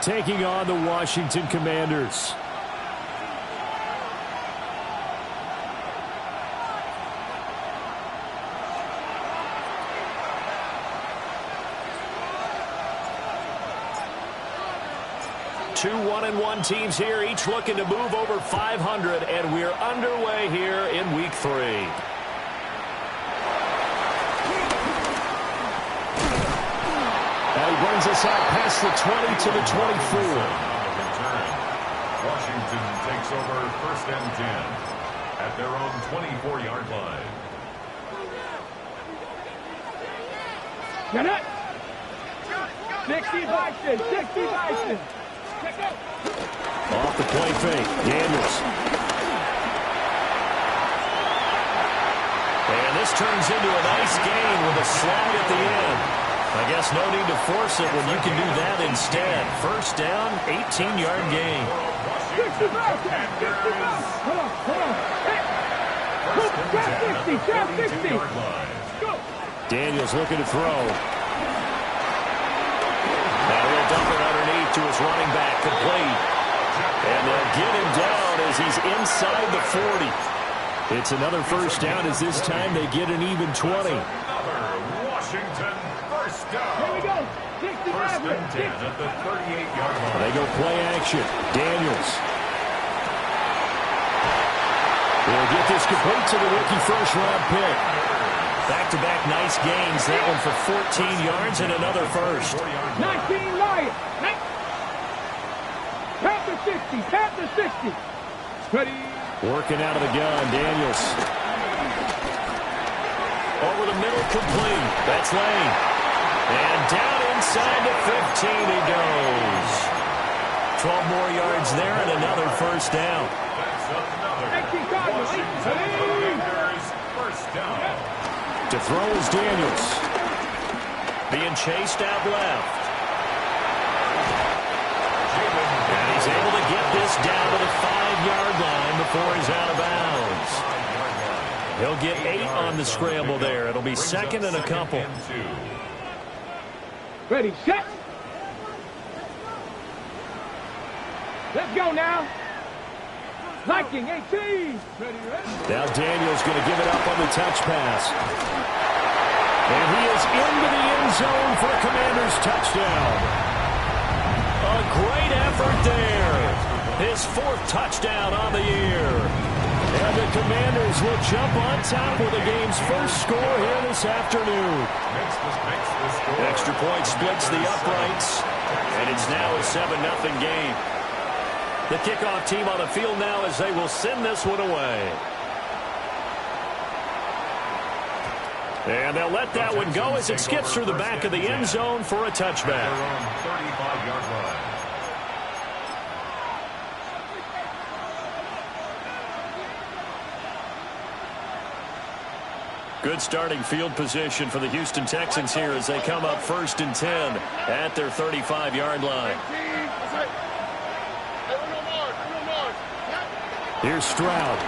taking on the Washington Commanders. Two 1-1 teams here, each looking to move over 500, and we're underway here in Week 3. Now he brings us out past the 20 to the 24. Washington takes over 1st and 10 at their own 24-yard line. Get it! 60 Bison! 60 Bison! Off the play fake, Daniels. And this turns into a nice gain with a slide at the end. I guess no need to force it when you can do that instead. 1st down, 18-yard gain. 60 Bison! 60 Bison! Hold on. Hey! 60! Go! Daniels looking to throw. Now he'll dump it underneath to his running back, complete. And they'll get him down as he's inside the 40. It's another 1st down as this time they get an even 20. Washington 1st down. Here we go. 60 1st and 10 at the 38-yard line. They go play action. Daniels. They'll get this complete to the rookie first-round pick. Back-to-back nice gains. That one for 14 yards and another 1st. 19 Lions. Panther 60. Panther 60. Ready. Working out of the gun, Daniels. Over the middle, complete. That's Lane. And down inside the 15 he goes. 12 more yards there and another 1st down. First down. To throw is Daniels. Being chased out left. And he's able to get this down to the 5-yard line before he's out of bounds. He'll get 8 on the scramble there. It'll be 2nd and a couple. Ready, set. Let's go now. Liking 18. Ready. Now Daniels going to give it up on the touch pass. And he is into the end zone for a Commanders touchdown. A great effort there. His 4th touchdown on the year. And the Commanders will jump on top with the game's first score here this afternoon. Extra point splits the uprights. And it's now a 7-0 game. The kickoff team on the field now as they will send this one away. And they'll let that one go as it skips through the back of the end zone for a touchback. 35-yard line. Good starting field position for the Houston Texans here as they come up 1st and 10 at their 35-yard line. Here's Stroud.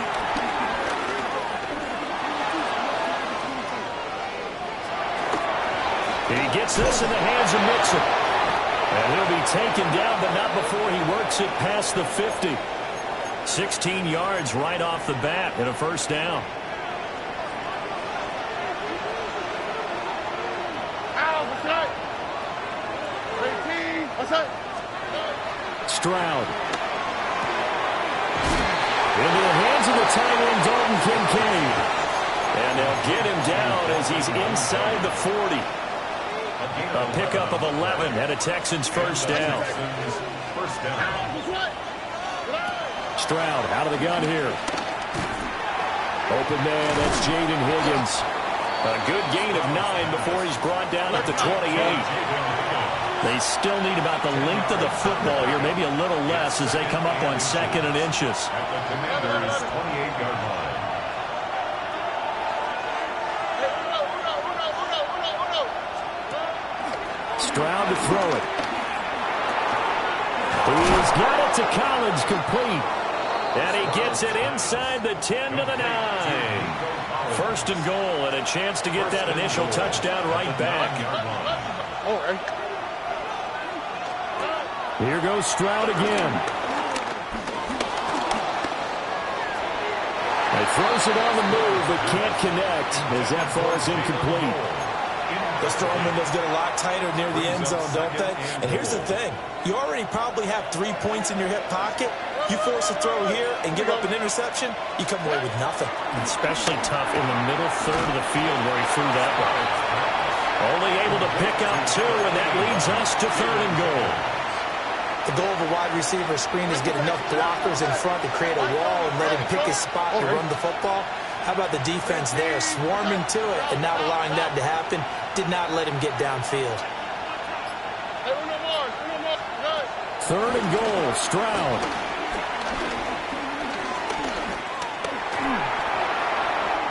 He gets this in the hands of Mixon. And he'll be taken down, but not before he works it past the 50. 16 yards right off the bat and a 1st down. Stroud. Into the hands of the tight end, Dalton Kincaid. And they'll get him down as he's inside the 40. A pickup of 11 and a Texans 1st down. Stroud out of the gun here. Open man, that's Jaden Higgins. A good gain of 9 before he's brought down at the 28. They still need about the length of the football here, maybe a little less as they come up on 2nd and inches. At the Commanders' 28-yard line. Stroud to throw it. He's got it to Collins, complete. And he gets it inside the 10 to the 9. 1st and goal and a chance to get that initial touchdown right back. Here goes Stroud again. He throws it on the move, but can't connect as that falls incomplete. Those throwing windows get a lot tighter near the end zone, don't they? And here's the thing. You already probably have 3 points in your hip pocket. You force a throw here and give up an interception, you come away with nothing. Especially tough in the middle third of the field where he threw that one. Only able to pick up 2, and that leads us to 3rd and goal. The goal of a wide receiver screen is get enough blockers in front to create a wall and let him pick his spot to run the football. How about the defense there, swarming to it and not allowing that to happen? Did not let him get downfield. 3rd and goal, Stroud.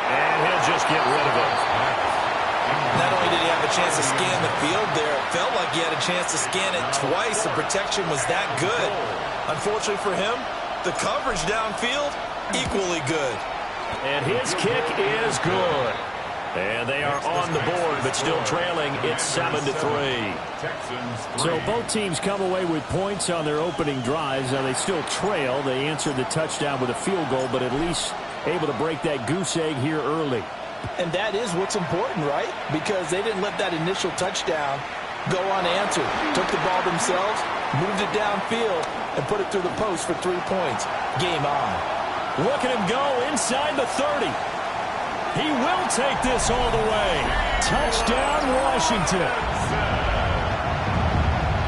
And he'll just get rid of it. Not only did he have a chance to scan the field there, it felt like he had a chance to scan it twice. The protection was that good. Unfortunately for him, the coverage downfield, equally good. And his kick is good. And they are on the board, but still trailing. It's 7-3. So both teams come away with points on their opening drives. Now they still trail. They answered the touchdown with a field goal, but at least able to break that goose egg here early. And that is what's important, right? Because they didn't let that initial touchdown go unanswered. Took the ball themselves, moved it downfield, and put it through the post for 3 points. Game on. Look at him go inside the 30. He will take this all the way. Touchdown, Washington.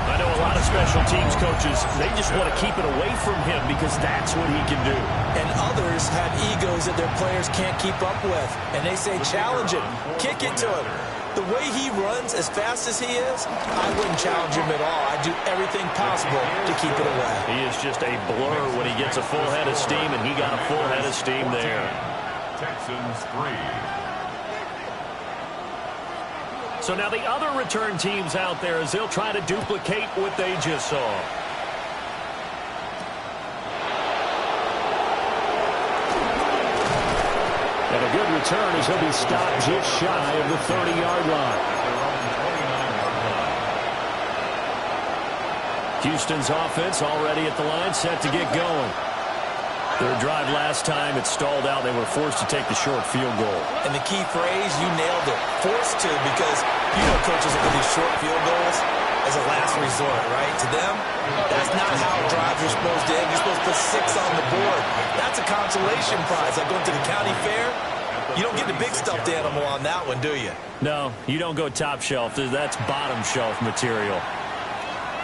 I know a lot of special teams coaches, they just want to keep it away from him because that's what he can do. And others have egos that their players can't keep up with. And they say, challenge him. Kick it to him. The way he runs as fast as he is, I wouldn't challenge him at all. I'd do everything possible to keep it away. He is just a blur when he gets a full head of steam, and he got a full head of steam there. Texans 3. So now the other return teams out there as they'll try to duplicate what they just saw. And a good return as he'll be stopped just shy of the 30-yard line. Houston's offense already at the line, set to get going. Their drive last time, it stalled out. They were forced to take the short field goal. And the key phrase, you nailed it. Forced to, because you know coaches look at these short field goals as a last resort, right? To them, that's not how drives are supposed to end. You're supposed to put 6 on the board. That's a consolation prize. Like going to the county fair, you don't get the big stuffed animal on that one, do you? No, you don't go top shelf. That's bottom shelf material.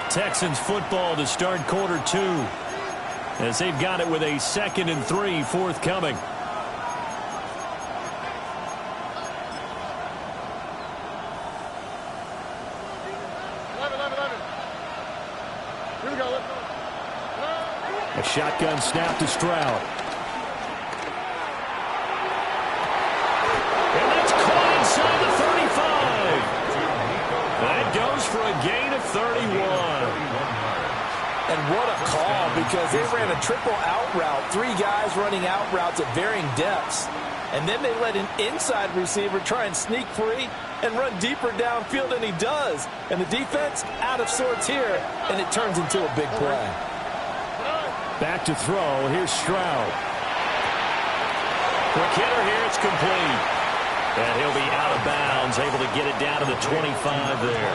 Texans football to start quarter 2. As they've got it with a 2nd and 3 forthcoming. Here we go. A shotgun snap to Stroud. And that's caught inside the 35. That goes for a gain of 31. And what a call, because they ran a triple out route. 3 guys running out routes at varying depths. And then they let an inside receiver try and sneak free and run deeper downfield, and he does. And the defense out of sorts here, and it turns into a big play. Back to throw. Here's Stroud. Quick hitter here. It's complete. And he'll be out of bounds, able to get it down to the 25 there.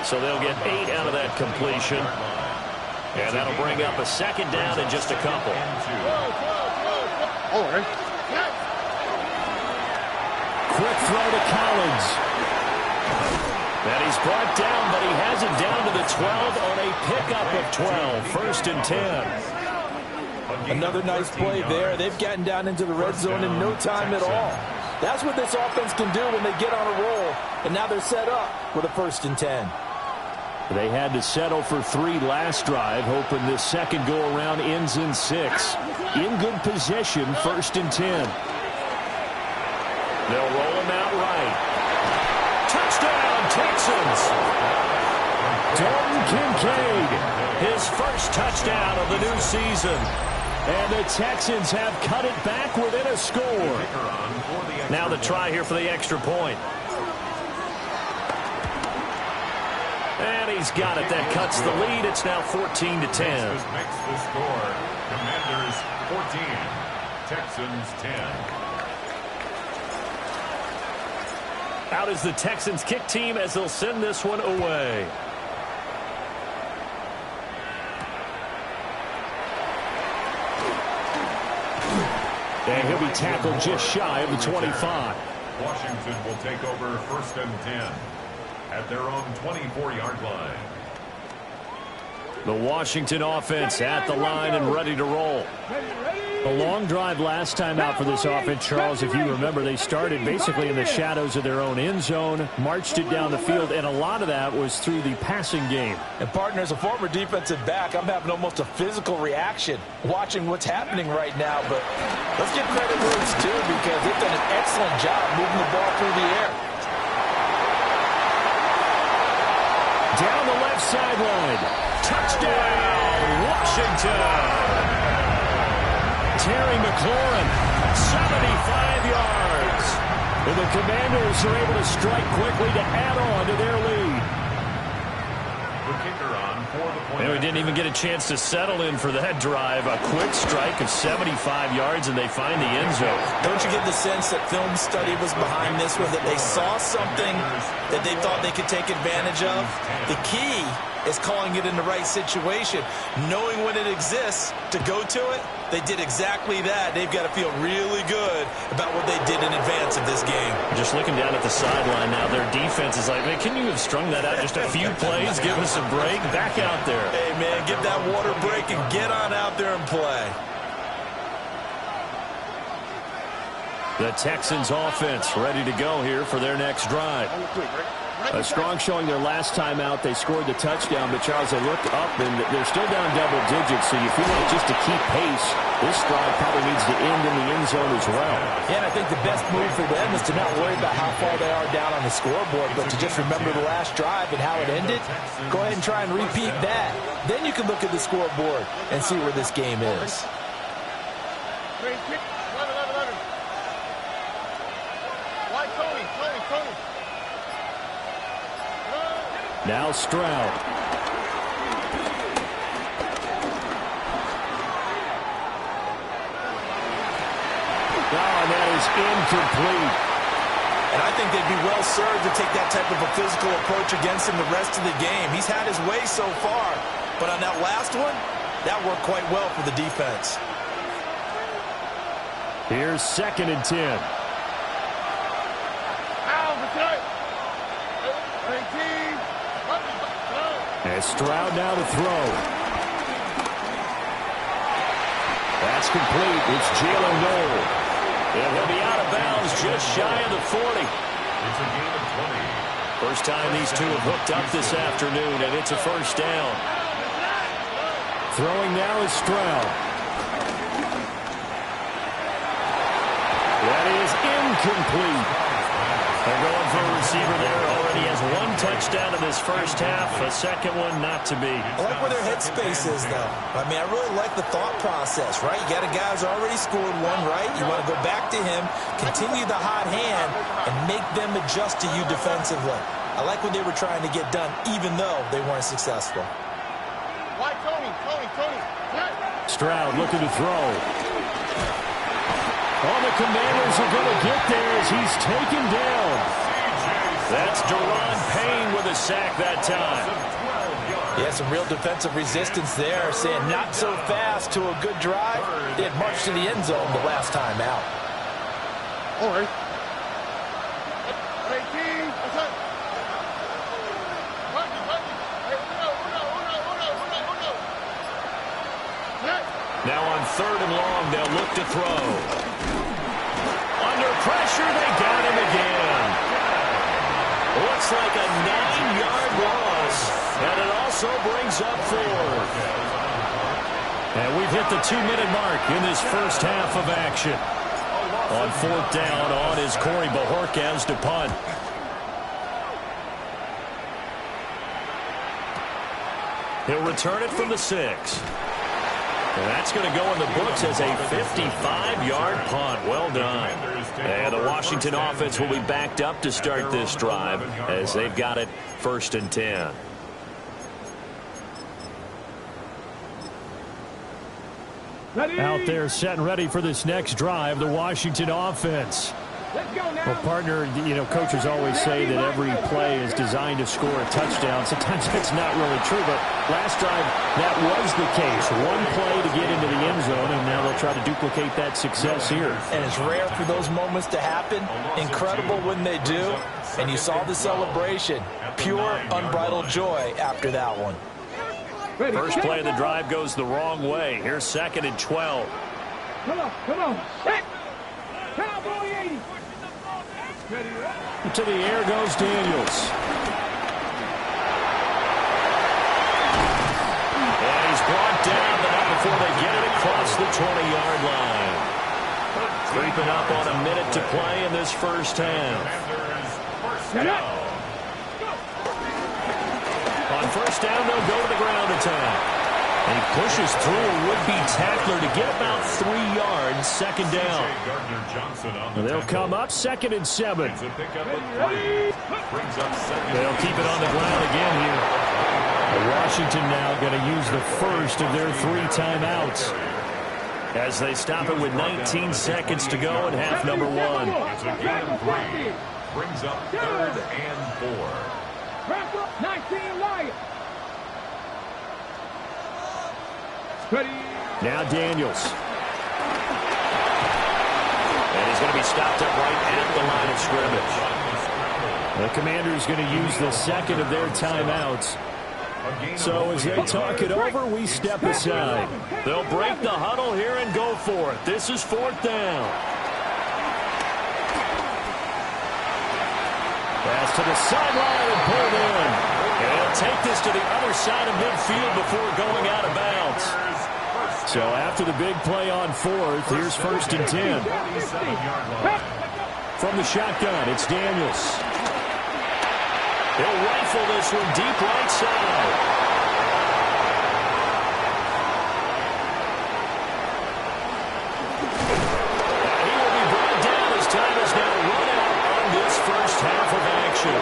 So they'll get 8 out of that completion. And that'll bring up a 2nd down in just a couple. Quick throw to Collins. And he's brought down, but he has it down to the 12 on a pickup of 12. 1st and 10. Another nice play there. They've gotten down into the red zone in no time at all. That's what this offense can do when they get on a roll. And now they're set up with a 1st and 10. They had to settle for 3 last drive, hoping this second go-around ends in 6. In good position, 1st and 10. They'll roll him out right. Touchdown, Texans! Dalton Kincaid, his first touchdown of the new season. And the Texans have cut it back within a score. Now the try here for the extra point. And he's got it. That cuts the lead. It's now 14-10. Makes the score. Commanders 14, Texans 10. Out is the Texans kick team as they'll send this one away. And he'll be tackled just shy of the 25. Washington will take over 1st and 10 at their own 24-yard line. The Washington offense at the line and ready to roll. A long drive last time out for this offense, Charles. If you remember, they started basically in the shadows of their own end zone, marched it down the field, and a lot of that was through the passing game. And, partner, as a former defensive back, I'm having almost a physical reaction watching what's happening right now. But let's give credit where it's due because they've done an excellent job moving the ball through the air. Down the left sideline. Touchdown, Washington. Terry McLaurin, 75 yards. And the Commanders are able to strike quickly to add on to their lead. The kicker on for the point. And we didn't even get a chance to settle in for that drive. A quick strike of 75 yards, and they find the end zone. Don't you get the sense that film study was behind this one, that they saw something that they thought they could take advantage of? The key is calling it in the right situation, knowing when it exists to go to it. They did exactly that. They've got to feel really good about what they did in advance of this game. Just looking down at the sideline now, their defense is like, man, can you have strung that out just a few plays? Give us a break. Back out there. Hey, man, get that water break and get on out there and play. The Texans offense ready to go here for their next drive. A strong showing their last time out. They scored the touchdown, but Charles, they looked up and they're still down double digits, so you feel like just to keep pace, this drive probably needs to end in the end zone as well. Yeah, and I think the best move for them is to not worry about how far they are down on the scoreboard, but to just remember the last drive and how it ended. Go ahead and try and repeat that. Then you can look at the scoreboard and see where this game is. Now Stroud. And that is incomplete. And I think they'd be well served to take that type of a physical approach against him the rest of the game. He's had his way so far, but on that last one, that worked quite well for the defense. Here's 2nd and 10. And Stroud now to throw. That's complete. It's Jalen Noel. And he'll be out of bounds just shy of the 40. It's a gain of 20. First time these two have hooked up this afternoon, and it's a first down. Throwing now is Stroud. That is incomplete. They're going for a receiver there. Already has one touchdown in this first half. A second one not to be. I like where their headspace is, though. I mean, I really like the thought process, right? You got a guy who's already scored one, right? You want to go back to him, continue the hot hand, and make them adjust to you defensively. I like what they were trying to get done, even though they weren't successful. Stroud looking to throw. Oh, the Commanders are going to get there as he's taken down. That's Deron Payne with a sack that time. Yeah, some real defensive resistance there, saying not so fast to a good drive. They had marched to the end zone the last time out. All right. Now on 3rd and long, they'll look to throw. Under pressure, they got him again. Looks like a 9-yard loss, and it also brings up 4th. And we've hit the 2-minute mark in this first half of action. On 4th down, on is Corey Bajorquez to punt. He'll return it from the 6. And that's going to go in the books as a 55-yard punt. Well done. And the Washington offense will be backed up to start this drive as they've got it 1st and 10. out there set and ready for this next drive, the Washington offense. Well, partner, coaches always say that every play is designed to score a touchdown. Sometimes that's not really true, but last drive, that was the case. One play to get into the end zone, and now they'll try to duplicate that success here. And it's rare for those moments to happen. Incredible when they do. And you saw the celebration. Pure, unbridled joy after that one. First play of the drive goes the wrong way. Here's 2nd and 12. Come on. Cowboy 80. To the air goes Daniels. And he's brought down, but not before they get it across the 20-yard line. Creeping up on a minute to play in this first half. On first down, they'll go to the ground attack. And he pushes through a would-be tackler to get about 3 yards, 2nd down. They'll come up 2nd and 7. They'll keep it on the ground again here. Washington now going to use the first of their 3 timeouts as they stop it with 19 seconds to go in half number 1. It's a gain of 3. Brings up 3rd and 4. 19 Lions. Now Daniels. And he's going to be stopped up right at the line of scrimmage. The Commanders going to use the 2nd of their timeouts. So as they talk it over, we step aside. They'll break the huddle here and go for it. This is 4th down. Pass to the sideline and pulled in. And he'll take this to the other side of midfield before going out of bounds. So after the big play on 4th, here's 1st and 10. From the shotgun, it's Daniels. He'll rifle this one deep right side. He will be brought down as time is now run out on this first half of action.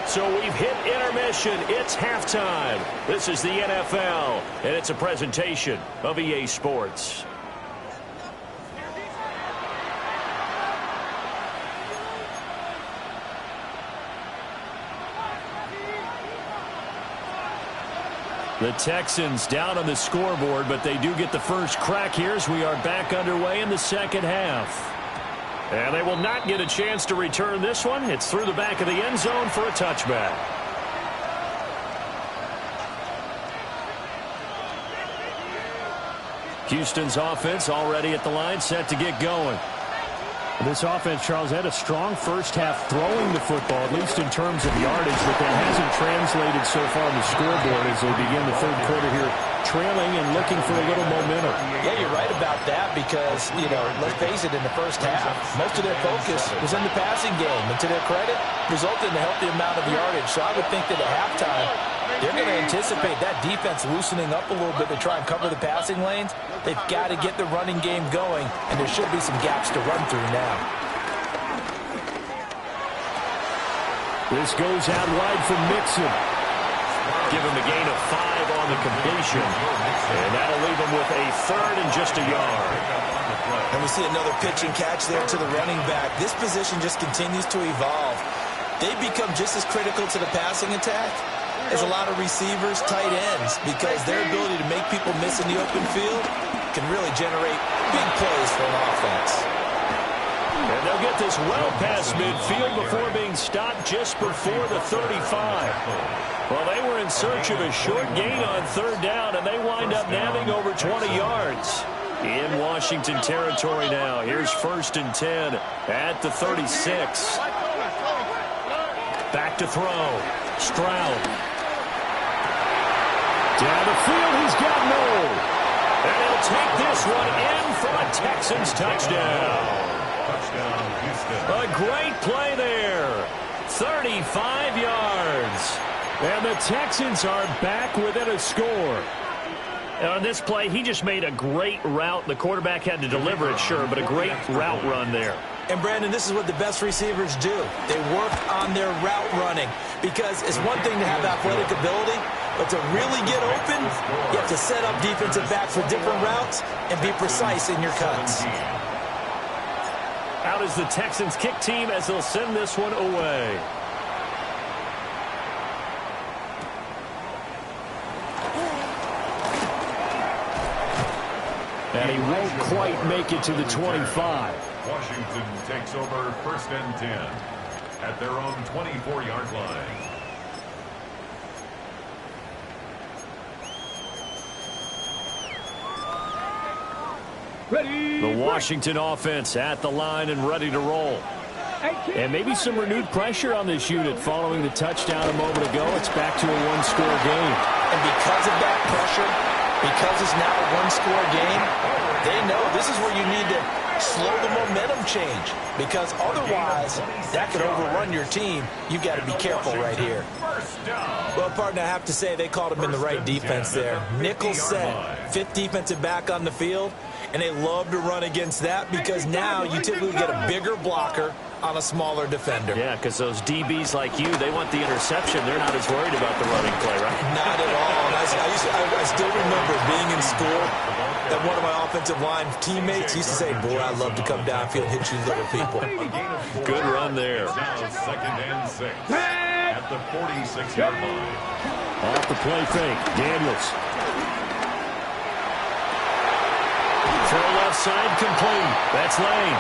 So we've hit intermission. It's halftime. This is the NFL, and it's a presentation of EA Sports. The Texans down on the scoreboard, but they do get the first crack here as we are back underway in the second half. And they will not get a chance to return this one. It's through the back of the end zone for a touchback. Houston's offense already at the line, set to get going. This offense, Charles, had a strong first half throwing the football, at least in terms of yardage, but that hasn't translated so far on the scoreboard as they begin the third quarter here, trailing and looking for a little momentum. Yeah, you're right about that because, let's face it, in the first half, most of their focus was in the passing game. And to their credit, resulted in a healthy amount of yardage. So I would think that at halftime, they're going to anticipate that defense loosening up a little bit to try and cover the passing lanes. They've got to get the running game going, and there should be some gaps to run through now. This goes out wide from Mixon. Give him a gain of 5 on the completion. And that'll leave him with a 3rd and just a yard. And we see another pitch and catch there to the running back. This position just continues to evolve. They become just as critical to the passing attack as a lot of receivers, tight ends, because their ability to make people miss in the open field can really generate big plays for an offense. And they'll get this well past midfield before being stopped just before the 35. Well, they were in search of a short gain on 3rd down, and they wind up nabbing over 20 yards. In Washington territory now. Here's 1st and 10 at the 36. Back to throw. Stroud. Down the field, he's got Moore. And he'll take this one in for a Texans touchdown. A great play there. 35 yards. And the Texans are back within a score. On this play, he just made a great route. The quarterback had to deliver it, sure, but a great route run there. And, Brandon, this is what the best receivers do. They work on their route running because it's one thing to have athletic ability, but to really get open, you have to set up defensive backs for different routes and be precise in your cuts. Out is the Texans kick team as they'll send this one away. And he won't quite make it to the 25. Washington takes over 1st and 10 at their own 24-yard line. Ready. The Washington offense at the line and ready to roll. And maybe some renewed pressure on this unit following the touchdown a moment ago. It's back to a one-score game. And because of that pressure, because it's now a one-score game, they know this is where you need to slow the momentum change. Because otherwise, that could overrun your team. You've got to be careful right here. Well, partner, I have to say they called him in the right defense there. Nickel set, 5th defensive back on the field. And they love to run against that because now you typically get a bigger blocker on a smaller defender. Yeah, because those DBs like you, they want the interception. They're not as worried about the running play, right? Not at all. And I still remember being in school that one of my offensive line teammates used to say, boy, I love to come downfield and hit you little people. Good run there. Now 2nd and 6 at the 46-yard line. Off the play fake, Daniels. Throw left side complete. That's Lane.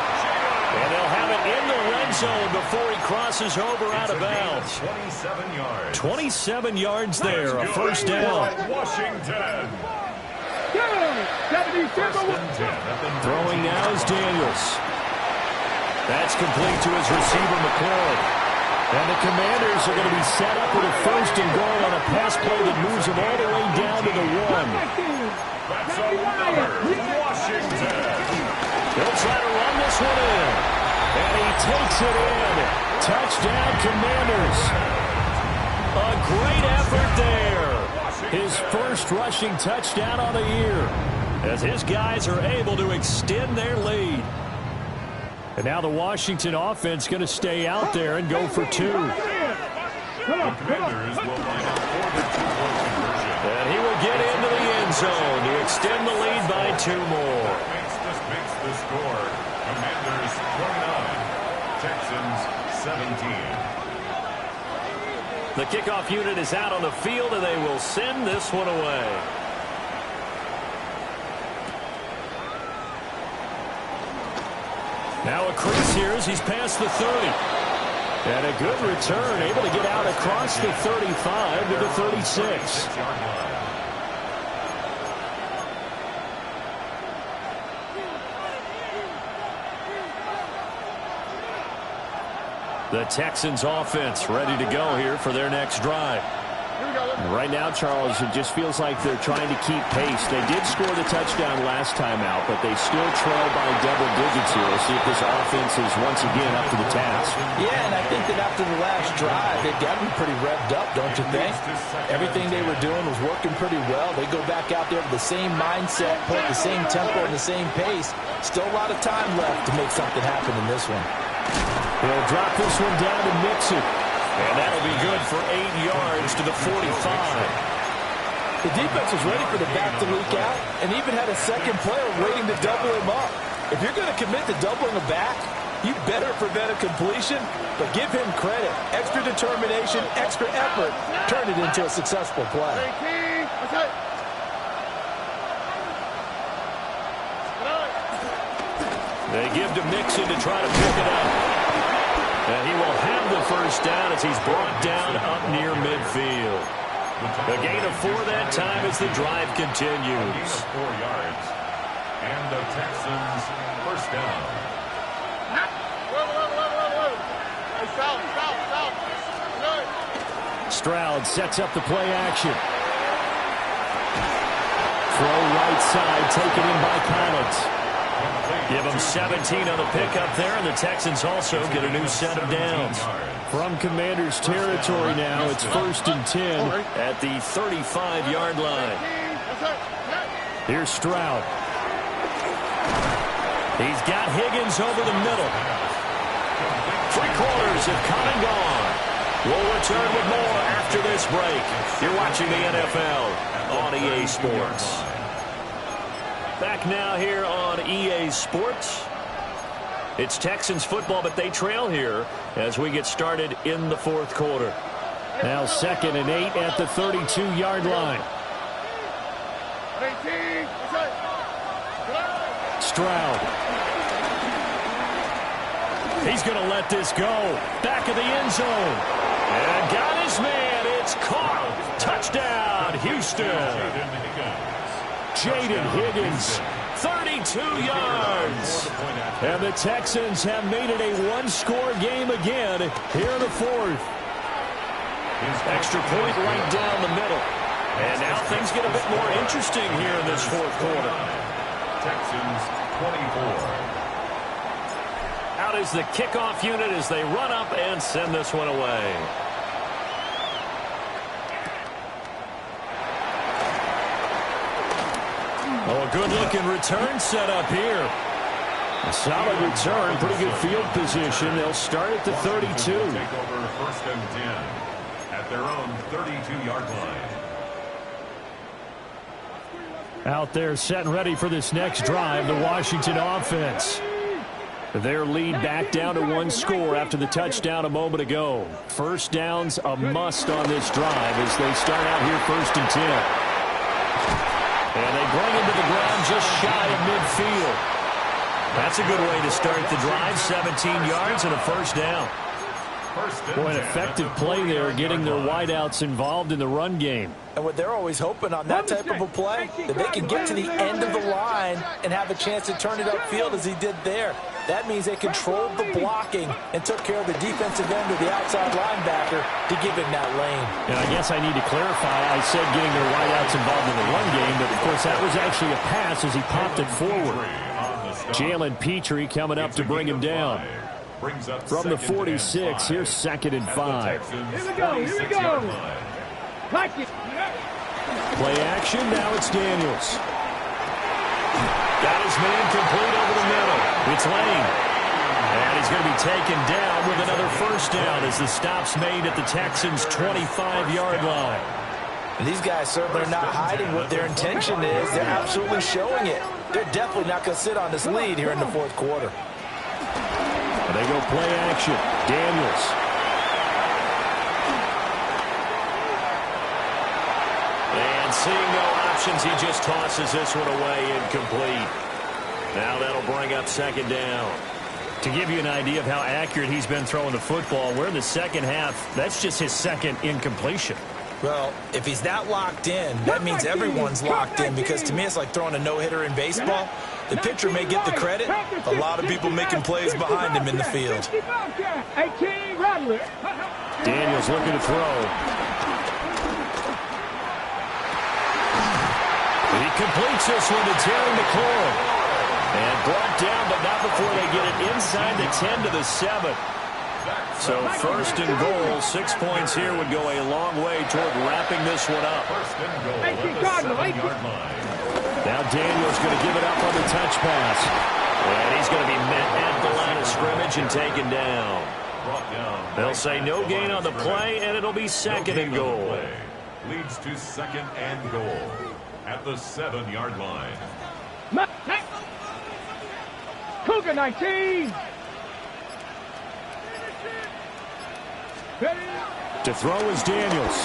And they'll have it in the red zone before he crosses over out of bounds. 27 yards. 27 yards there, a first down. Washington. Throwing now is Daniels. That's complete to his receiver, McLaurin. And the Commanders are going to be set up with a 1st and goal on a pass play that moves them all the way down to the 1. That's another Washington. He'll try to run this one in. And he takes it in. Touchdown, Commanders. A great effort there. His first rushing touchdown on the year as his guys are able to extend their lead. And now the Washington offense going to stay out there and go for 2. The Commanders will line up for the 2-point conversion. And he will get into the end zone to extend the lead by 2 more. This makes the score. Commanders 29, Texans 17. The kickoff unit is out on the field, and they will send this one away. Now a crease here as he's past the 30. And a good return, able to get out across the 35 to the 36. The Texans offense ready to go here for their next drive. Right now, Charles, it just feels like they're trying to keep pace. They did score the touchdown last time out, but they still trail by double digits here. We'll see if this offense is once again up to the task. Yeah, and I think that after the last drive, they've gotten pretty revved up, don't you think? Everything they were doing was working pretty well. They go back out there with the same mindset, put the same tempo and the same pace. Still a lot of time left to make something happen in this one. He'll drop this one down to Mixon. And that'll be good for 8 yards to the 45. The defense was ready for the back to leak out and even had a second player waiting to double him up. If you're going to commit to doubling a back, you better prevent a completion, but give him credit. Extra determination, extra effort, turned it into a successful play. They give to Mixon to try to pick it up. And he will have the first down as he's brought down up near midfield. A gain of 4 that time as the drive continues. 4 yards. And the Texans first down. Stroud sets up the play action. Throw right side, taken in by Collins. Give them 17 on the pickup there, and the Texans also get a new set of downs. From Commanders territory now, it's 1st and 10 at the 35-yard line. Here's Stroud. He's got Higgins over the middle. Three quarters have come and gone. We'll return with more after this break. You're watching the NFL on EA Sports. Back now here on EA Sports. It's Texans football, but they trail here as we get started in the fourth quarter. Now 2nd and 8 at the 32-yard line. Stroud. He's going to let this go. Back of the end zone. And got his man. It's caught. Touchdown, Houston. Jaden Higgins, 32 yards. And the Texans have made it a one-score game again here in the fourth. Extra point right down the middle. And now things get a bit more interesting here in this fourth quarter. Texans 24. Out is the kickoff unit as they run up and send this one away. Oh, a good-looking return set up here. A solid return, pretty good field position. They'll start at the 32. Take over 1st and 10 at their own 32-yard line. Out there set and ready for this next drive, the Washington offense. Their lead back down to one score after the touchdown a moment ago. First down's a must on this drive as they start out here 1st and 10. And they bring him to the ground just shy of midfield. That's a good way to start the drive, 17 yards and a first down. Boy, an effective play there, getting their wideouts involved in the run game. And what they're always hoping on that type of a play, that they can get to the end of the line and have a chance to turn it upfield as he did there. That means they controlled the blocking and took care of the defensive end of the outside linebacker to give him that lane. And I guess I need to clarify, I said getting their wideouts involved in the run game, but of course that was actually a pass as he popped it forward. Jalen Petrie coming up to bring him down. From the 46, here's 2nd and 5. Here we go. Like it. Play action, now it's Daniels. Got his man complete over the middle. It's Lane. And he's going to be taken down with another first down as the stop's made at the Texans' 25-yard line. And these guys certainly are not hiding what their intention is. They're absolutely showing it. They're definitely not going to sit on this lead here in the fourth quarter. And they go play action. Daniels. And seeing no options, he just tosses this one away incomplete. Now that'll bring up 2nd down. To give you an idea of how accurate he's been throwing the football, we're in the second half. That's just his 2nd incompletion. Well, if he's not locked in, that means everyone's locked in, because to me it's like throwing a no-hitter in baseball. The pitcher may get the credit. A lot of people making plays behind him in the field. Daniels looking to throw. He completes this one to Terry McLaurin. And brought down, but not before they get it inside the 10 to the 7. So 1st and goal, 6 points here would go a long way toward wrapping this one up. 1st and goal at the 7-yard line. Now Daniels going to give it up on the touch pass. And he's going to be met at the line of scrimmage and taken down. They'll say no gain on the play, and it'll be 2nd and goal. Leads to 2nd and goal at the 7-yard line. Cougar 19. To throw is Daniels.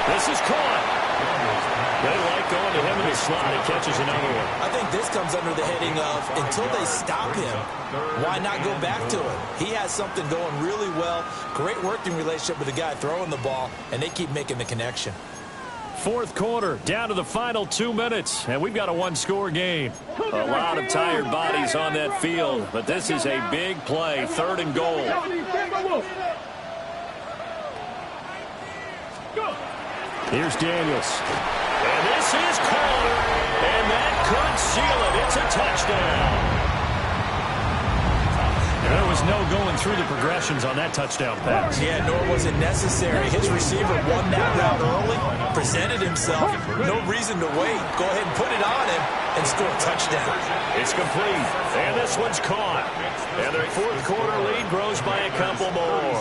This is caught. They like going to him in the slot. He catches another one. I think this comes under the heading of, until they stop him, why not go back to him? He has something going really well. Great working relationship with the guy throwing the ball, and they keep making the connection. Fourth quarter, down to the final 2 minutes, and we've got a one-score game. A lot of tired bodies on that field, but this is a big play, 3rd and goal. Here's Daniels. And this is caught, and that could seal it. It's a touchdown. There was no going through the progressions on that touchdown pass. Yeah, nor was it necessary. His receiver won that route early, presented himself. No reason to wait. Go ahead and put it on him and score a touchdown. It's complete, and this one's caught. And their fourth quarter lead grows by a couple more.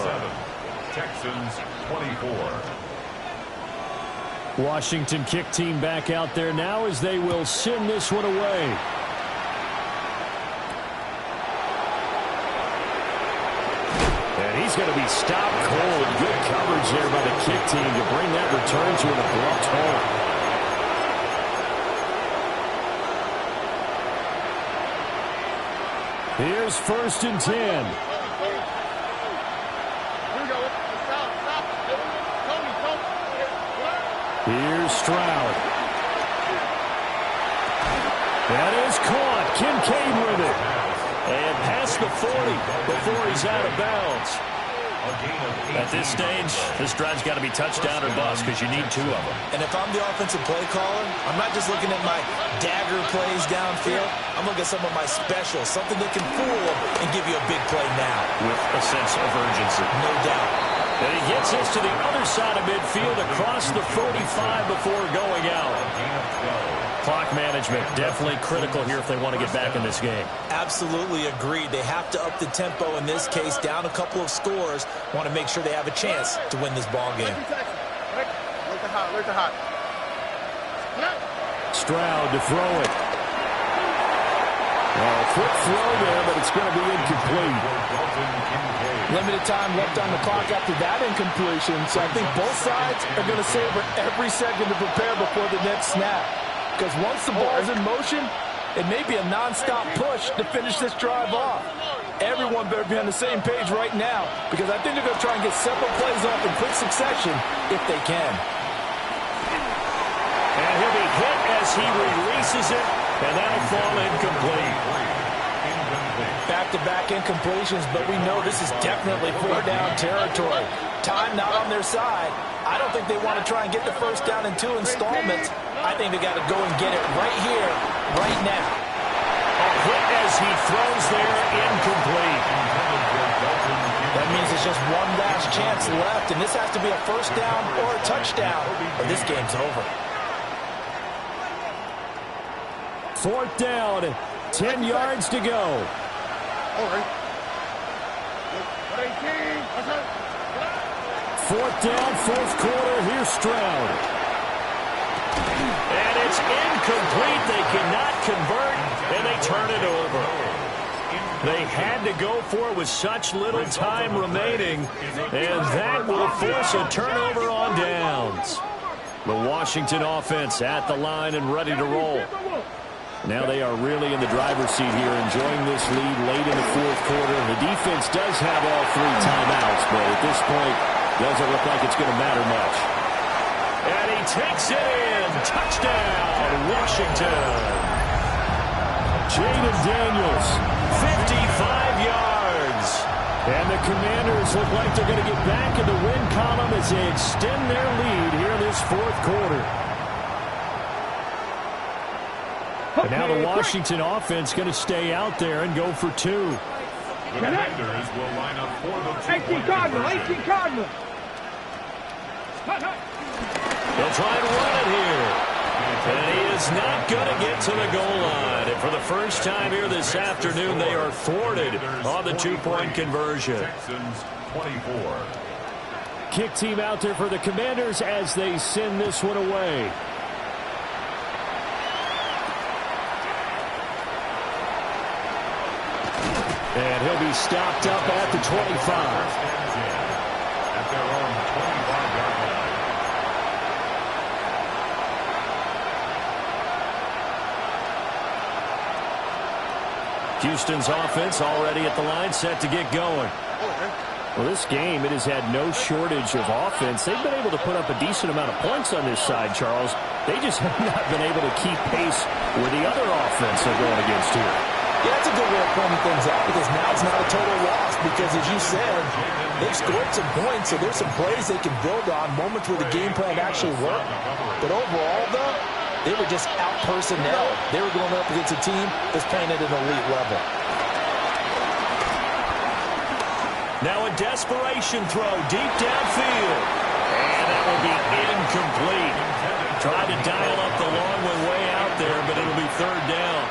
Texans 24. Washington kick team back out there now as they will send this one away. And he's going to be stopped cold. Good coverage there by the kick team to bring that return to an abrupt halt. Here's 1st and 10. Here's Stroud. That is caught. Kincaid with it. And past the 40 before he's out of bounds. At this stage, this drive's got to be touchdown or bust because you need 2 of them. And if I'm the offensive play caller, I'm not just looking at my dagger plays downfield. I'm looking at some of my specials, something that can fool them and give you a big play now. With a sense of urgency. No doubt. And he gets this to the other side of midfield across the 45 before going out. Clock management definitely critical here if they want to get back in this game. Absolutely agreed. They have to up the tempo in this case, down a couple of scores. Want to make sure they have a chance to win this ball game. Stroud to throw it. Well, a quick throw there, but it's going to be incomplete. Limited time left on the clock after that incompletion, so I think both sides are going to savor every second to prepare before the next snap. Because once the ball's in motion, it may be a non-stop push to finish this drive off. Everyone better be on the same page right now, because I think they're going to try and get several plays off in quick succession if they can. And he'll be hit as he releases it, and that'll fall incomplete. Back-to-back incompletions, but we know this is definitely 4-down territory. Time not on their side. I don't think they want to try and get the first down in 2 installments. I think they got to go and get it right here, right now. A hit as he throws there, incomplete. That means there's just one last chance left, and this has to be a first down or a touchdown, or this game's over. 4th down, 10 yards to go. 4th down, 4th quarter. Here's Stroud. And it's incomplete. They cannot convert, and they turn it over. They had to go for it with such little time remaining, and that will force a turnover on downs. The Washington offense at the line and ready to roll. Now they are really in the driver's seat here, enjoying this lead late in the 4th quarter. The defense does have all 3 timeouts, but at this point, doesn't look like it's going to matter much. And he takes it in. Touchdown, Washington. Jaden Daniels, 55 yards. And the Commanders look like they're going to get back in the win column as they extend their lead here in this 4th quarter. And now the Washington offense going to stay out there and go for 2. The Commanders will line up for the 18 Cardinal, 18 Cardinal. They'll try and run it here. And he is not going to get to the goal line. And for the first time here this afternoon, they are thwarted on the 2-point conversion. Texans 24. Kick team out there for the Commanders as they send this one away. And he'll be stopped up at the 25. At their own 25-yard line. Houston's offense already at the line, set to get going. Well, this game, it has had no shortage of offense. They've been able to put up a decent amount of points on this side, Charles. They just have not been able to keep pace with the other offense they're going against here. Yeah, that's a good way of pointing things out, because now it's not a total loss, because as you said, they've scored some points, so there's some plays they can build on, moments where the game plan actually worked. But overall, though, they were just out-personnel. They were going up against a team that's playing at an elite level. Now a desperation throw deep downfield. And that will be incomplete. Tried to dial up the long one way out there, but it'll be third down.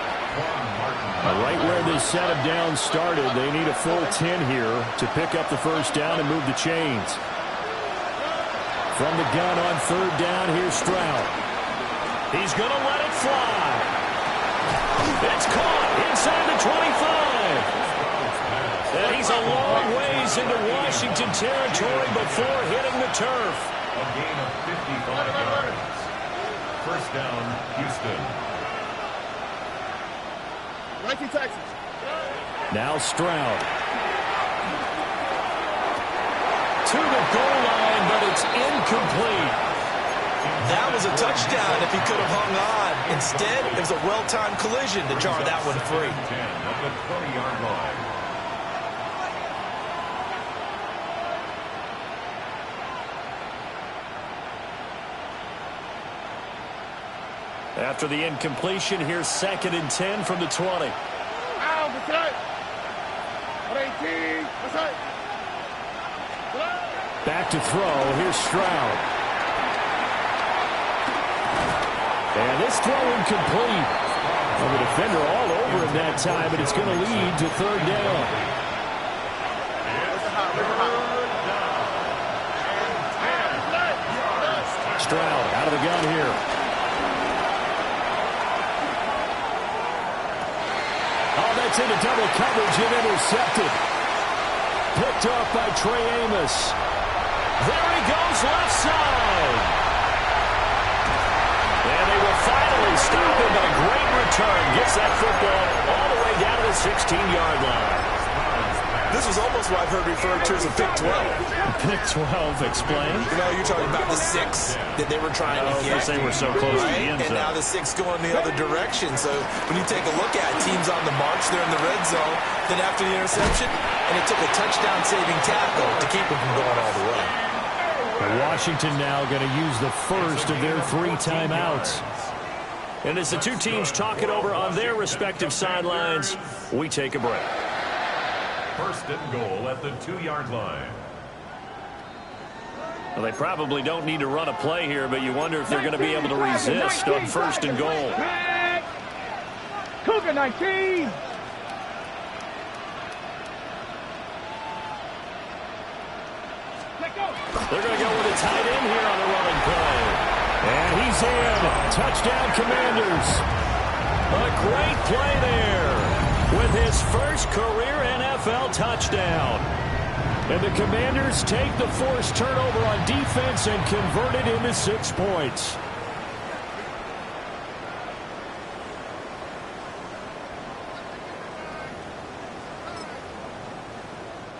Right where this set of downs started, they need a full 10 here to pick up the first down and move the chains. From the gun on third down, here's Stroud. He's going to let it fly. It's caught inside the 25. And he's a long ways into Washington territory before hitting the turf. A gain of 55 yards. First down, Houston. Texas. Now Stroud. To the goal line, but it's incomplete. That was a touchdown if he could have hung on. Instead, it was a well-timed collision to jar that one free. 10 at the 20-yard line. After the incompletion, here's 2nd and 10 from the 20. Back to throw. Here's Stroud. And this throw incomplete. Well, the defender all over him that time, but it's going to lead to third down. Stroud out of the gun here. Oh, that's into double coverage and intercepted. Picked off by Trey Amos. There he goes, left side. And they will finally stop him, but a great return. Gets that football all the way down to the 16-yard line. This was almost what I've heard referred to as a pick 12. Pick 12, explain. You know, you're talking about the 6 that they were trying to get. They were so close to the Right? end And zone. now the 6 going the other direction. So when you take a look at teams on the march, they're in the red zone. Then after the interception, and it took a touchdown-saving tackle to keep them from going all the way. Washington now going to use the first of their 3 timeouts. And as the two teams talk it over on their respective sidelines, we take a break. First and goal at the 2-yard line. Well, they probably don't need to run a play here, but you wonder if they're going to be able to resist on first and goal. Cougar 19. They're going to go with a tight end here on the running play. And he's in. Touchdown, Commanders. A great play there with his first career NFL touchdown. And the Commanders take the forced turnover on defense and convert it into 6 points.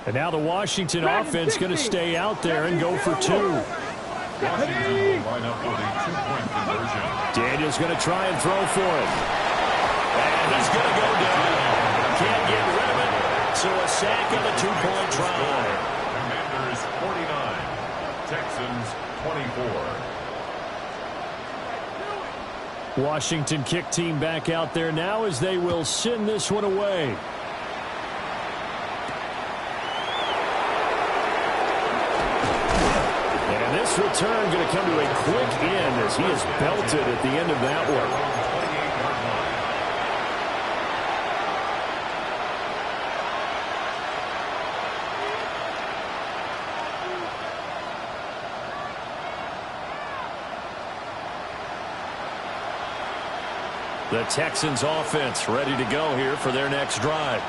And now the Washington offense going to stay out there and go for 2. Washington will line up with a 2-point conversion. Daniel's going to try and throw for it. And he's going to go down. Can't get rid of it. So a sack on a 2-point try. Commanders 49, Texans 24. Washington kick team back out there now as they will send this one away. And this return going to come to a quick end as he is belted at the end of that one. The Texans offense ready to go here for their next drive.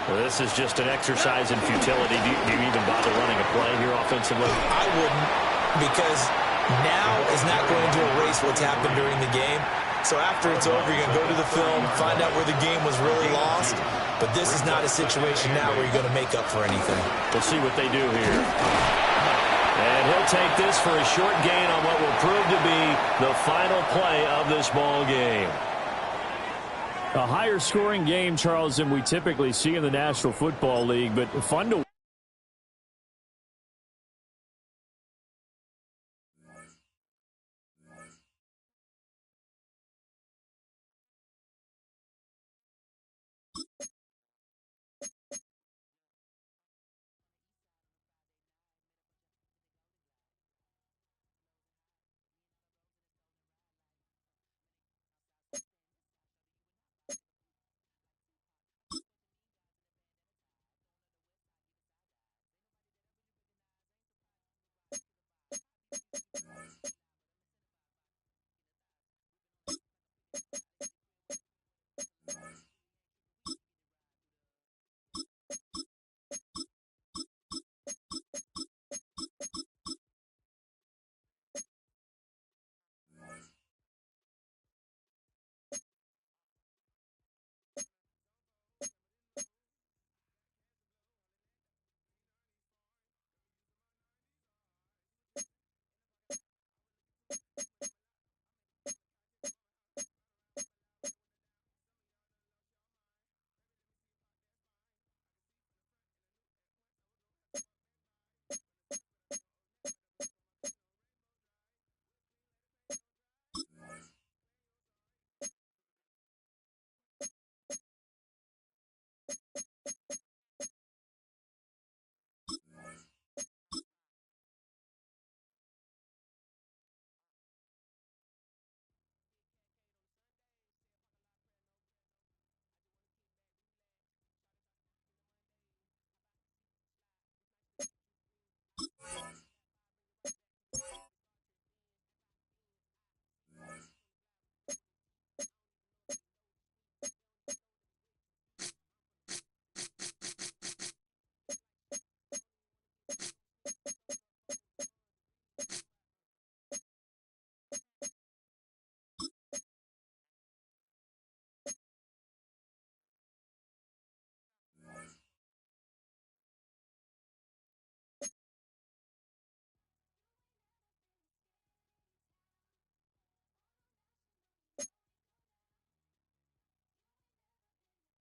Well, this is just an exercise in futility. Do you even bother running a play here offensively? I wouldn't, because now is not going to erase what's happened during the game. So after it's over, you're going to go to the film, find out where the game was really lost. But this is not a situation now where you're going to make up for anything. We'll see what they do here. And he'll take this for a short gain on what will prove to be the final play of this ball game. A higher scoring game, Charles, than we typically see in the National Football League, but fun to